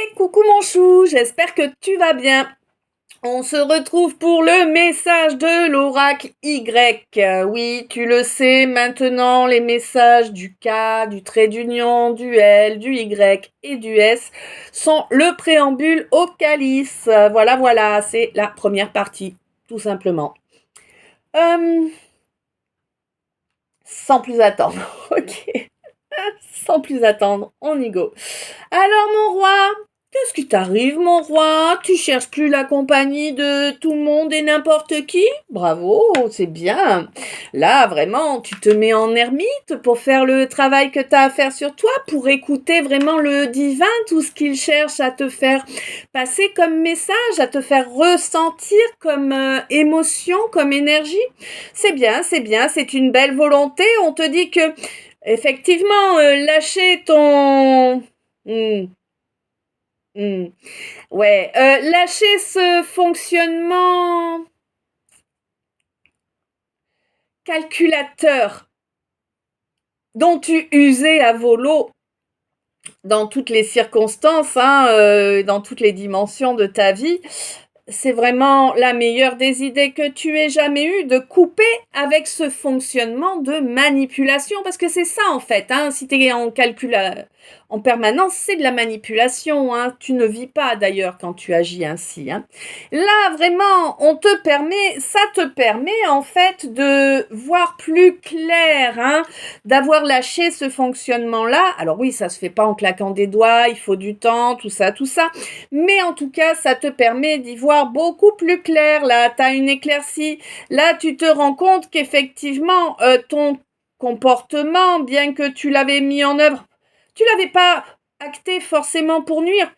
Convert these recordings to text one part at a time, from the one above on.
Et coucou mon chou, j'espère que tu vas bien. On se retrouve pour le message de l'oracle Y. Oui, tu le sais, maintenant les messages du K, du trait d'union, du L, du Y et du S sont le préambule au calice. Voilà, c'est la première partie, tout simplement. Sans plus attendre, ok. Sans plus attendre, on y go. Alors mon roi, qu'est-ce qui t'arrive mon roi? Tu cherches plus la compagnie de tout le monde et n'importe qui? Bravo, c'est bien. Là, vraiment, tu te mets en ermite pour faire le travail que tu as à faire sur toi, pour écouter vraiment le divin, tout ce qu'il cherche à te faire passer comme message, à te faire ressentir comme émotion, comme énergie. C'est bien, c'est une belle volonté. On te dit que effectivement, lâcher ton... Ouais, lâcher ce fonctionnement calculateur dont tu usais à volo dans toutes les circonstances, dans toutes les dimensions de ta vie, c'est vraiment la meilleure des idées que tu aies jamais eues, de couper avec ce fonctionnement de manipulation, parce que c'est ça en fait, si tu es en calcul en permanence, c'est de la manipulation, tu ne vis pas d'ailleurs quand tu agis ainsi. Là vraiment, ça te permet en fait de voir plus clair, d'avoir lâché ce fonctionnement-là. Alors oui, ça se fait pas en claquant des doigts, il faut du temps, tout ça, mais en tout cas, ça te permet d'y voir beaucoup plus clair. Là, tu as une éclaircie. Là, tu te rends compte qu'effectivement, ton comportement, bien que tu l'avais mis en œuvre, tu l'avais pas acté forcément pour nuire.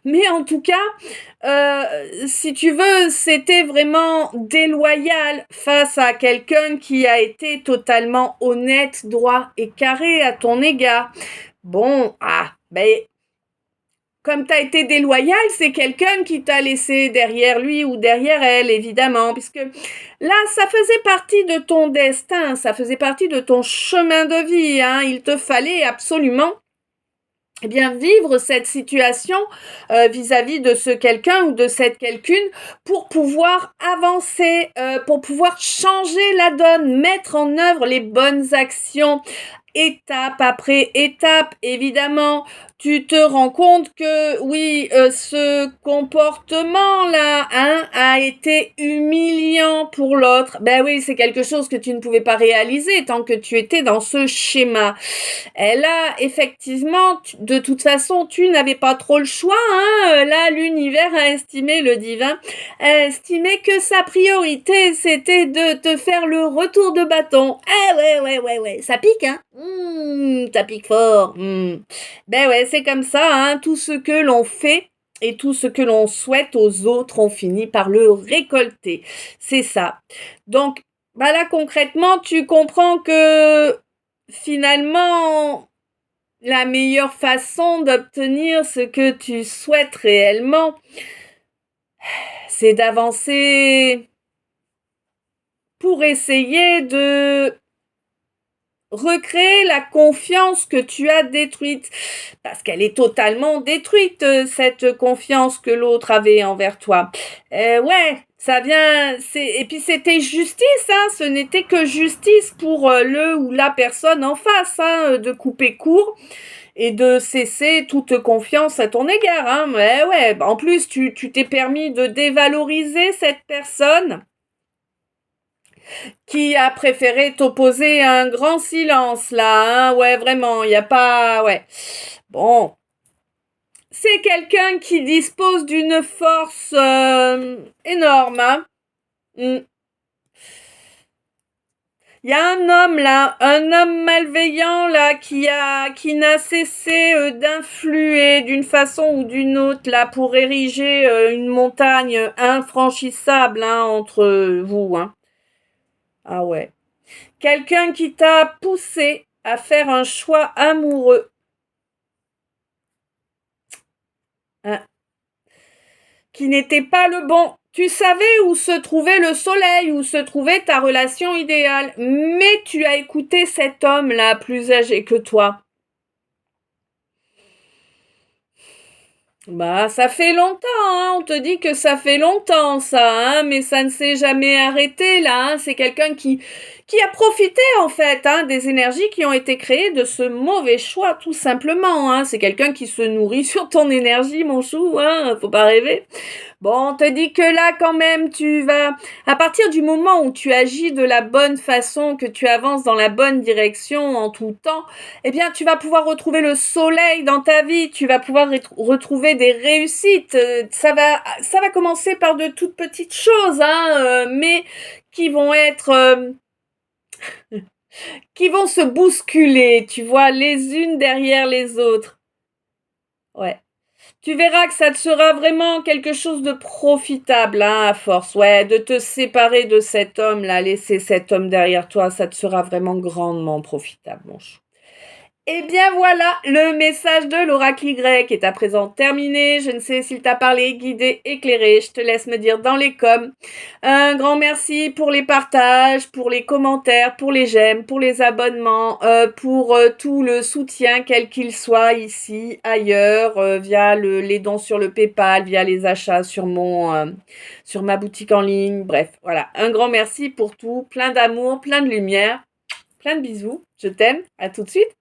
Mais en tout cas, si tu veux, c'était vraiment déloyal face à quelqu'un qui a été totalement honnête, droit et carré à ton égard. Bon, comme tu as été déloyal, c'est quelqu'un qui t'a laissé derrière lui ou derrière elle, évidemment, puisque là, ça faisait partie de ton destin, ça faisait partie de ton chemin de vie. Il te fallait absolument vivre cette situation vis-à-vis de ce quelqu'un ou de cette quelqu'une pour pouvoir avancer, pour pouvoir changer la donne, mettre en œuvre les bonnes actions. Étape après étape, évidemment, tu te rends compte que oui, ce comportement-là a été humiliant pour l'autre. Ben oui, c'est quelque chose que tu ne pouvais pas réaliser tant que tu étais dans ce schéma. Et là, effectivement, de toute façon, tu n'avais pas trop le choix. Là, l'univers a estimé, le divin a estimé que sa priorité, c'était de te faire le retour de bâton. Ouais, ça pique, ça pique fort. Ben ouais, c'est comme ça, tout ce que l'on fait et tout ce que l'on souhaite aux autres, on finit par le récolter. C'est ça. Donc, là, concrètement, tu comprends que finalement, la meilleure façon d'obtenir ce que tu souhaites réellement, c'est d'avancer pour essayer de recréer la confiance que tu as détruite, parce qu'elle est totalement détruite, cette confiance que l'autre avait envers toi. Ça vient, et puis c'était justice, ce n'était que justice pour le ou la personne en face, de couper court et de cesser toute confiance à ton égard, en plus tu t'es permis de dévaloriser cette personne qui a préféré t'opposer un grand silence là, vraiment, il n'y a pas, Bon, c'est quelqu'un qui dispose d'une force énorme, Il y a un homme là, un homme malveillant là qui n'a cessé d'influer d'une façon ou d'une autre là pour ériger une montagne infranchissable entre vous. Ah ouais. Quelqu'un qui t'a poussé à faire un choix amoureux. Qui n'était pas le bon. Tu savais où se trouvait le soleil, où se trouvait ta relation idéale, mais tu as écouté cet homme-là, plus âgé que toi. Bah, ça fait longtemps, hein. On te dit que ça fait longtemps, ça, hein, mais ça ne s'est jamais arrêté, là, hein. C'est quelqu'un qui a profité, en fait, hein, des énergies qui ont été créées de ce mauvais choix, tout simplement, hein. C'est quelqu'un qui se nourrit sur ton énergie, mon chou, hein. Faut pas rêver. Bon, on te dit que là, quand même, à partir du moment où tu agis de la bonne façon, que tu avances dans la bonne direction en tout temps, eh bien, tu vas pouvoir retrouver le soleil dans ta vie, tu vas pouvoir retrouver des réussites. Ça va commencer par de toutes petites choses, hein, mais qui vont être, qui vont se bousculer, tu vois, les unes derrière les autres. Ouais. Tu verras que ça te sera vraiment quelque chose de profitable, hein, à force. Ouais, de te séparer de cet homme-là, laisser cet homme derrière toi, ça te sera vraiment grandement profitable, mon chou. Eh bien voilà, le message de l'oracle Y est à présent terminé. Je ne sais s'il t'a parlé, guidé, éclairé. Je te laisse me dire dans les coms. Un grand merci pour les partages, pour les commentaires, pour les j'aime, pour les abonnements, pour tout le soutien, quel qu'il soit, ici, ailleurs, via les dons sur le PayPal, via les achats sur ma boutique en ligne. Bref, voilà. Un grand merci pour tout. Plein d'amour, plein de lumière, plein de bisous. Je t'aime. À tout de suite.